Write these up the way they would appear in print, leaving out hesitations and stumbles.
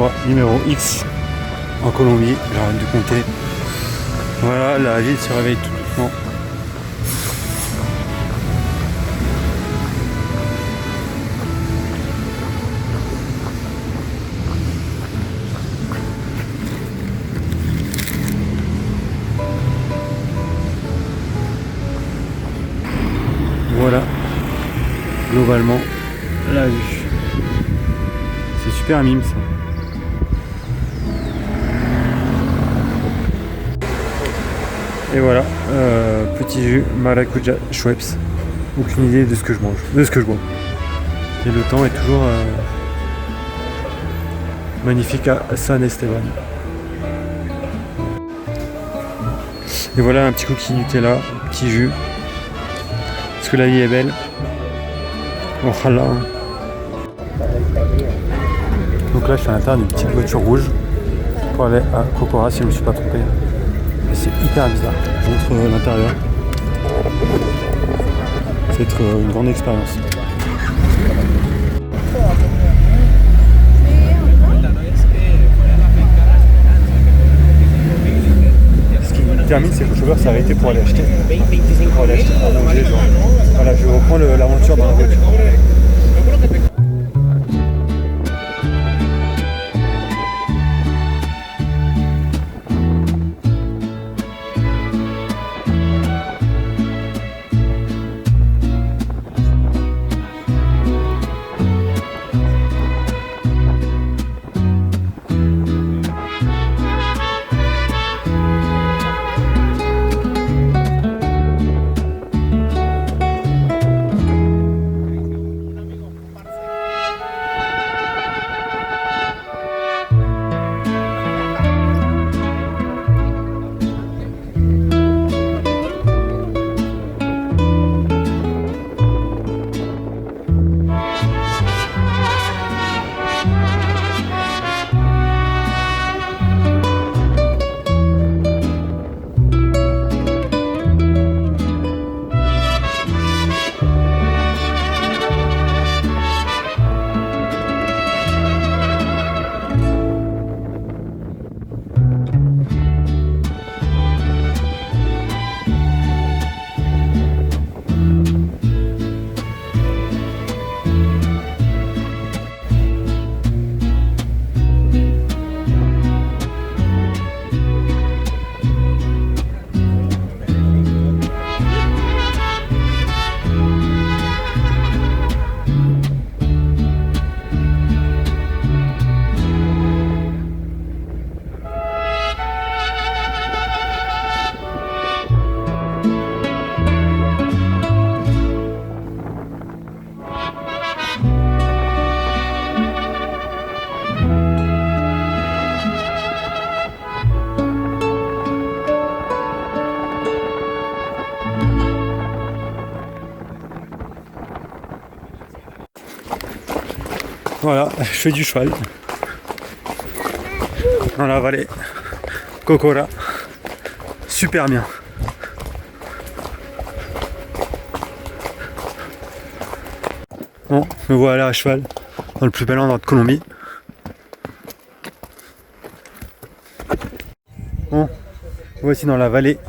endroit numéro X en Colombie, j'arrête de compter. Voilà, la ville se réveille tout doucement. Voilà, globalement, la vue. C'est super mime ça. Et voilà, petit jus, maracuja, Schweppes. Aucune idée de ce que je mange, de ce que je bois. Et le temps est toujours magnifique à San Esteban. Et voilà un petit cookie Nutella, un petit jus. Parce que la vie est belle. Ojalá. Donc là je suis à l'intérieur d'une petite voiture rouge pour aller à Cocora si je ne me suis pas trompé. Et c'est hyper bizarre. Je montre l'intérieur. Ça va être une grande expérience. Ce qui me termine, c'est que le chauffeur s'est arrêté pour aller acheter. Pour aller acheter à manger, genre. Voilà, je reprends l'aventure dans la voiture. Voilà, je fais du cheval dans la vallée Cocora, super bien. Bon, me voilà à cheval dans le plus bel endroit de Colombie. Bon, voici dans la vallée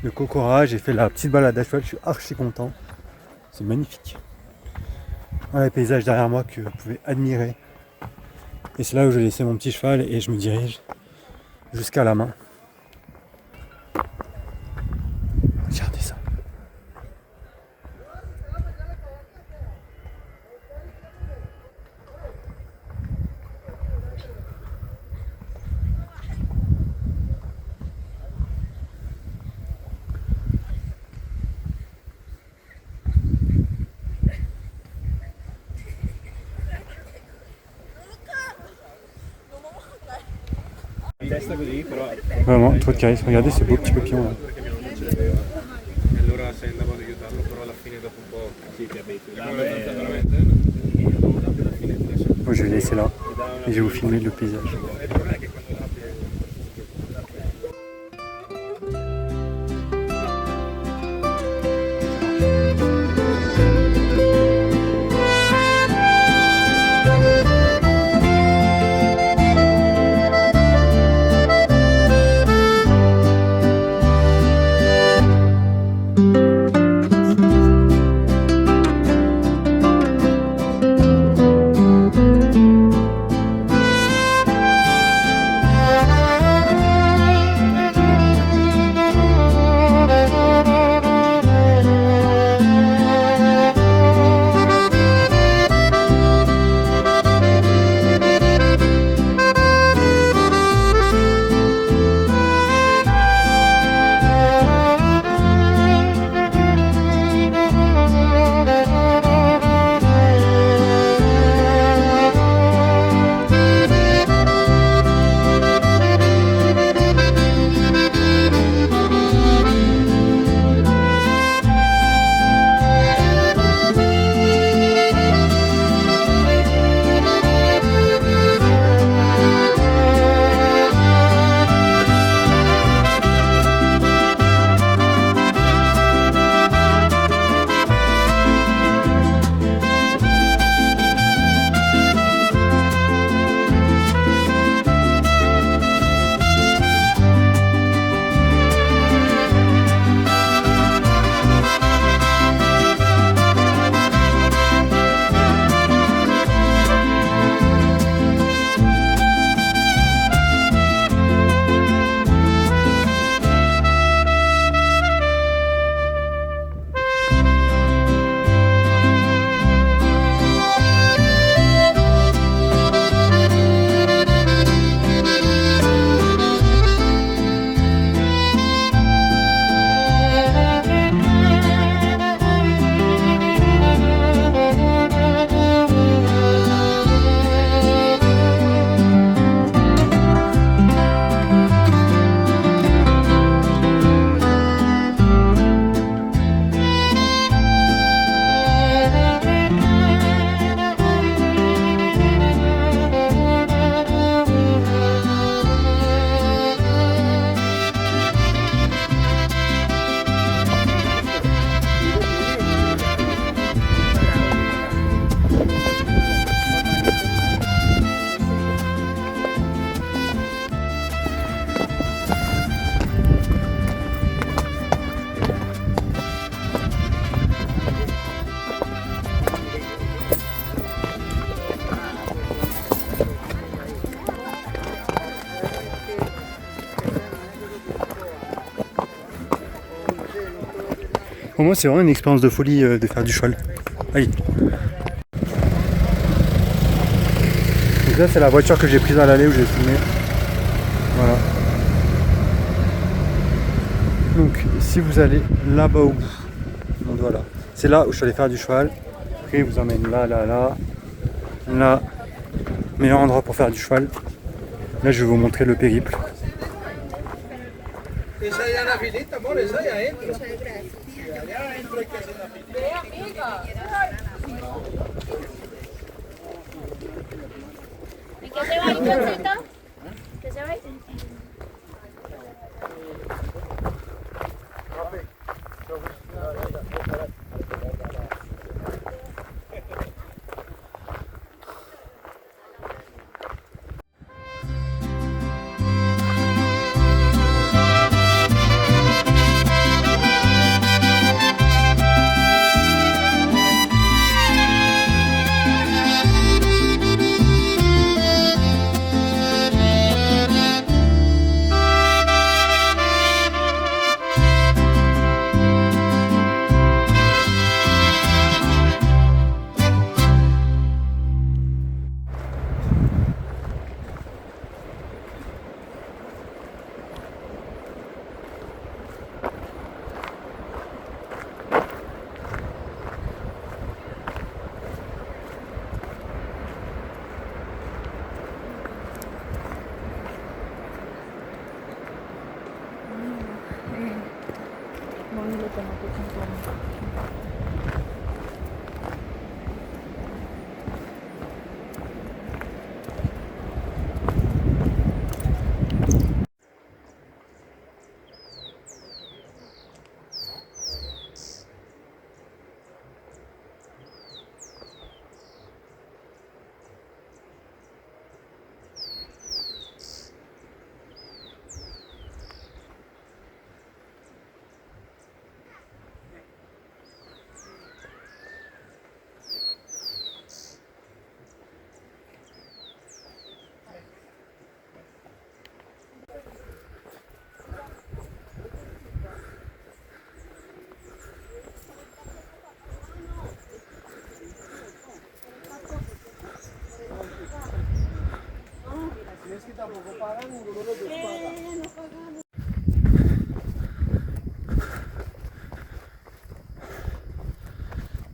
de Cocora, j'ai fait la petite balade à cheval, je suis archi content, c'est magnifique. Voilà les paysages derrière moi que vous pouvez admirer. Et c'est là où je vais laisser mon petit cheval et je me dirige jusqu'à la main. Regardez ça. Vraiment, trop de charisme. Regardez ce beau petit papillon là. Bon, je vais laisser là et je vais vous filmer le paysage. Pour moi, c'est vraiment une expérience de folie de faire du cheval. Aïe. Donc là, c'est la voiture que j'ai prise à l'allée où j'ai filmé. Voilà. Donc, si vous allez là-bas au bout, donc voilà, c'est là où je suis allé faire du cheval. Après, il vous emmène là, là, là, là. Meilleur endroit pour faire du cheval. Là, je vais vous montrer le périple.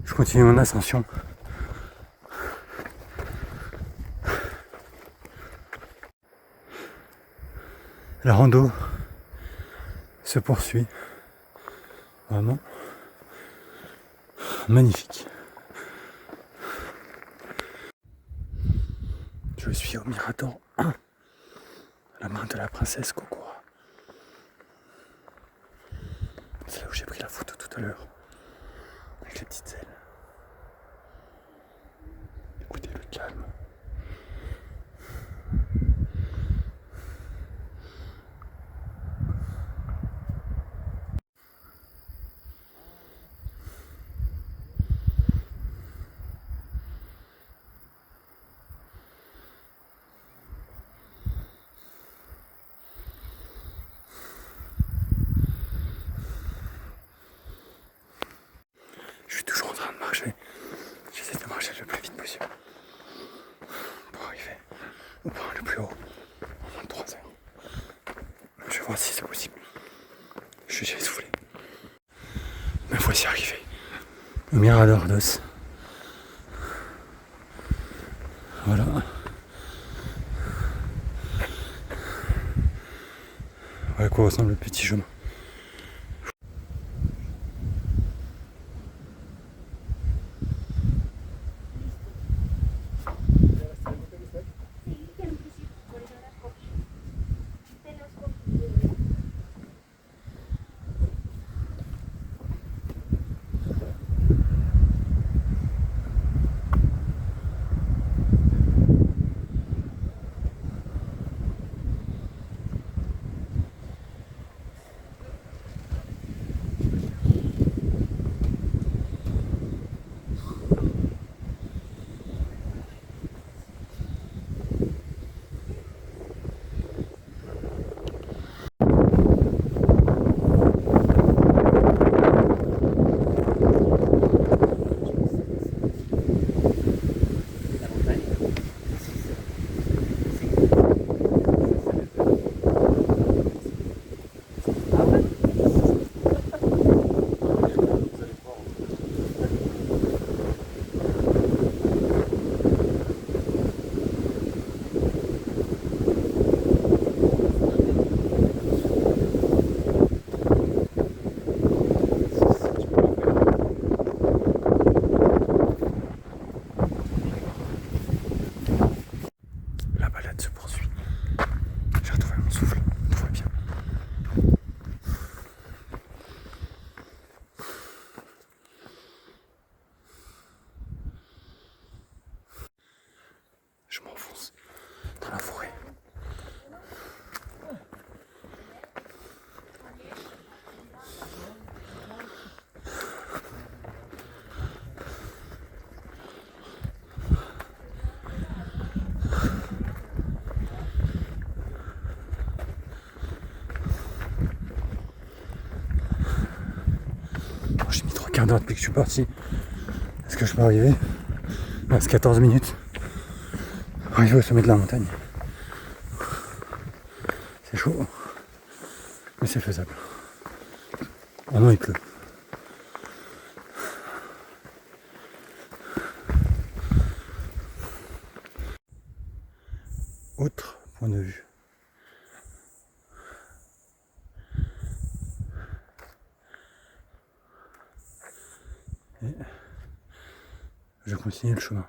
Je continue mon ascension. La rando se poursuit. Vraiment magnifique. Je suis au Mirador 1, à la main de la princesse Kokora. C'est là où j'ai pris la photo tout à l'heure, avec les petites ailes. Écoutez le calme. Je suis toujours en train de marcher. J'essaie de marcher le plus vite possible pour arriver au point le plus haut en moins de 3 heures. Je vais voir si c'est possible. Je suis déjà essoufflé. Mais voici arrivé au Mirador dos. Voilà. Voilà à quoi ressemble le petit chemin. quart d'heure depuis que je suis parti. Est-ce que je peux arriver? Il reste 14 minutes. Arriver au sommet de la montagne. C'est chaud, mais c'est faisable. Oh non, il pleut. Autre point de vue. Et je continue le chemin.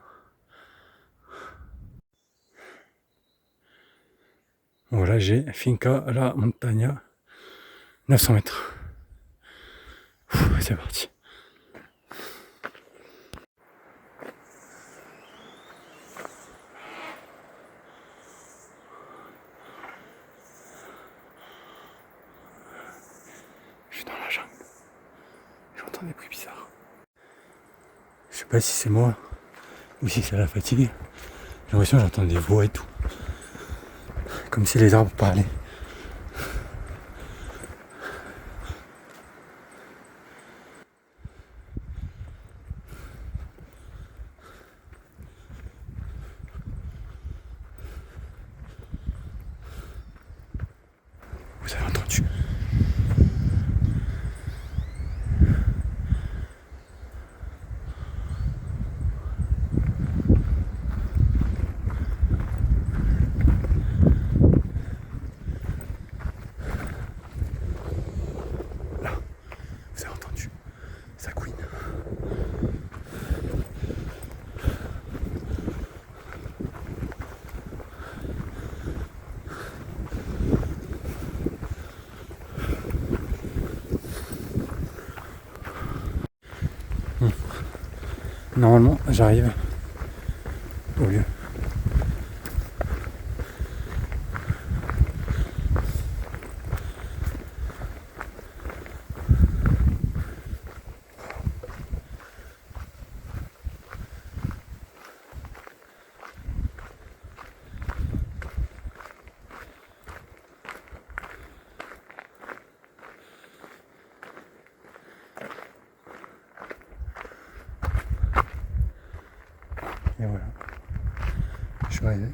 Voilà, j'ai Finca La Montagna, 900 mètres. C'est parti. Je suis dans la jungle. J'entends des bruits bizarres. Je sais pas si c'est moi ou si c'est la fatigue. J'ai l'impression que j'entends des voix et tout. Comme si les arbres parlaient. Vous avez entendu? Là, vous avez entendu? Ça couine. Normalement, j'arrive au lieu. Et voilà, je suis arrivé.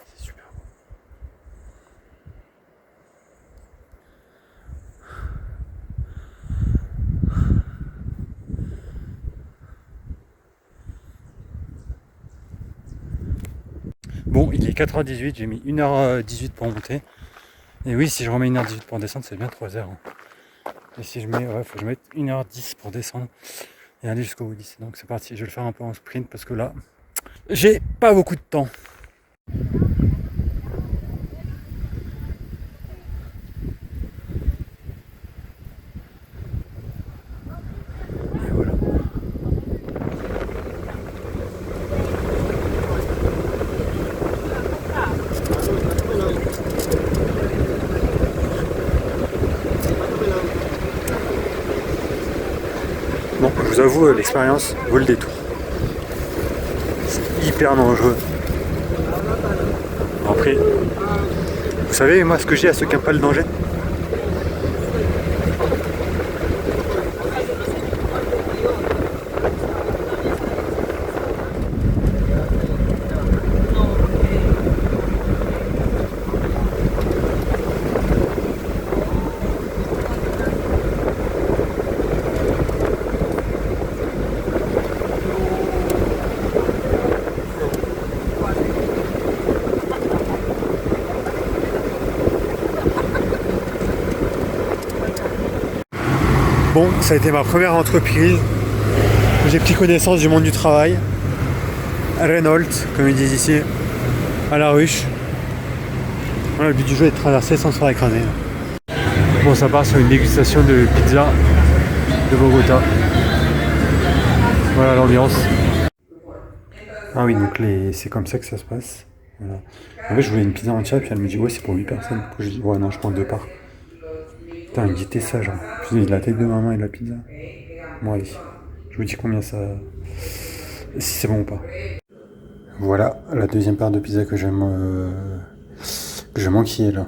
C'est super beau. Bon, il est 4h18, j'ai mis 1h18 pour monter. Et oui, si je remets 1h18 pour descendre, c'est bien 3h. Et si je mets, ouais, faut que je mette 1h10 pour descendre et aller jusqu'au bout d'ici. Donc c'est parti, je vais le faire un peu en sprint parce que là, j'ai pas beaucoup de temps. Et voilà. Bon, je vous avoue, l'expérience vaut le détour. C'est hyper dangereux. Après, vous savez, moi, ce que j'ai à ceux qui n'aiment pas le danger, bon, ça a été ma première entreprise. J'ai pris connaissance du monde du travail. Renault, comme ils disent ici, à la ruche. Voilà, le but du jeu est de traverser sans se faire écraser. Bon, ça part sur une dégustation de pizza de Bogota. Voilà l'ambiance. Ah oui, donc c'est comme ça que ça se passe. Voilà. En fait, je voulais une pizza entière, puis elle me dit, ouais, c'est pour 8 personnes. Du coup, j'ai dit, ouais, non, je prends 2 parts. Putain, guettez ça, genre. Puis il a la tête de maman et la pizza. Bon, allez. Je vous dis combien ça. Si c'est bon ou pas. Voilà la deuxième part de pizza que je manquais là.